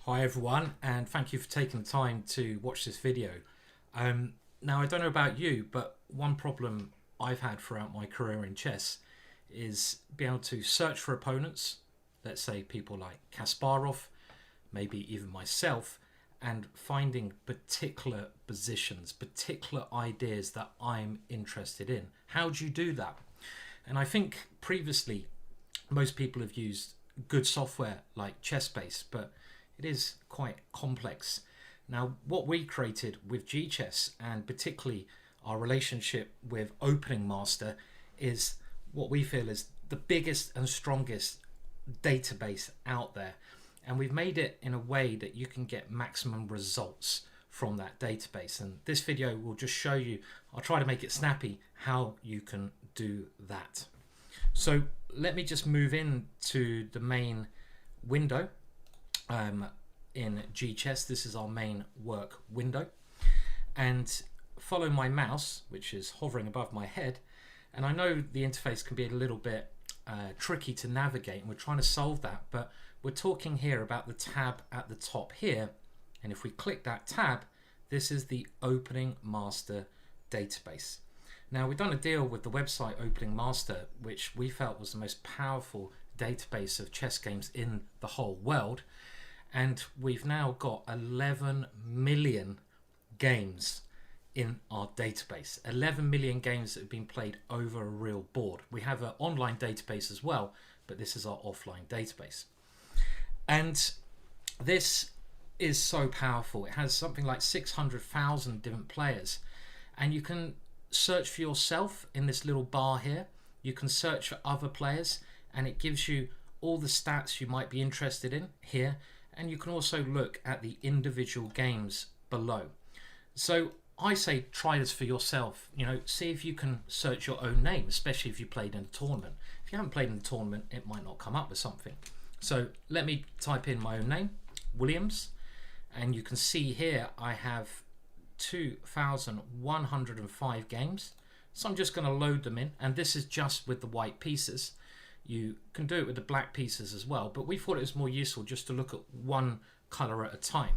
Hi everyone, and thank you for taking the time to watch this video. Now I don't know about you, but one problem I've had throughout my career in chess is being able to search for opponents, let's say people like Kasparov, maybe even myself, and finding particular positions, particular ideas that I'm interested in. How do you do that? And I think previously most people have used good software like Chessbase, but it is quite complex. Now, what we created with Gchess, and particularly our relationship with Openingmaster, is what we feel is the biggest and strongest database out there. And we've made it in a way that you can get maximum results from that database. And this video will just show you, I'll try to make it snappy, how you can do that. So let me just move into the main window. In Gchess, this is our main work window, and follow my mouse, which is hovering above my head. And I know the interface can be a little bit tricky to navigate, and we're trying to solve that, but we're talking here about the tab at the top here, and if we click that tab, this is the Openingmaster database. Now, we've done a deal with the website Openingmaster, which we felt was the most powerful database of chess games in the whole world. And we've now got 11 million games in our database. 11 million games that have been played over a real board. We have an online database as well, but this is our offline database. And this is so powerful. It has something like 600,000 different players. And you can search for yourself in this little bar here. You can search for other players, and it gives you all the stats you might be interested in here. And you can also look at the individual games below. So I say try this for yourself. You know, see if you can search your own name, especially if you played in a tournament. If you haven't played in a tournament, it might not come up with something. So let me type in my own name, Williams, and you can see here I have 2,105 games. So I'm just going to load them in, and this is just with the white pieces. You can do it with the black pieces as well, but we thought it was more useful just to look at one color at a time.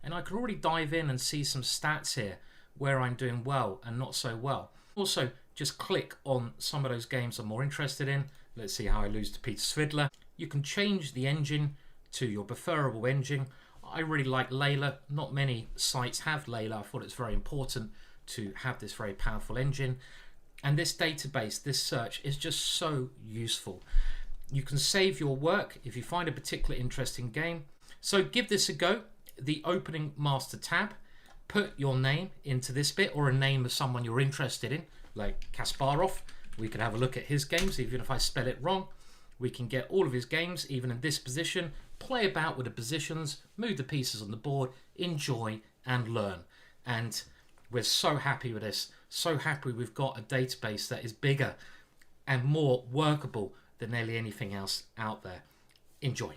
And I can already dive in and see some stats here where I'm doing well and not so well. Also, just click on some of those games I'm more interested in. Let's see how I lose to Peter Svidler. You can change the engine to your preferable engine. I really like Layla. Not many sites have Layla. I thought it's very important to have this very powerful engine. And this database, this search, is just so useful. You can save your work if you find a particular interesting game. So give this a go, the Openingmaster tab. Put your name into this bit, or a name of someone you're interested in, like Kasparov. We can have a look at his games, even if I spell it wrong. We can get all of his games, even in this position, play about with the positions, move the pieces on the board, enjoy and learn. And we're so happy with this, so happy we've got a database that is bigger and more workable than nearly anything else out there. Enjoy.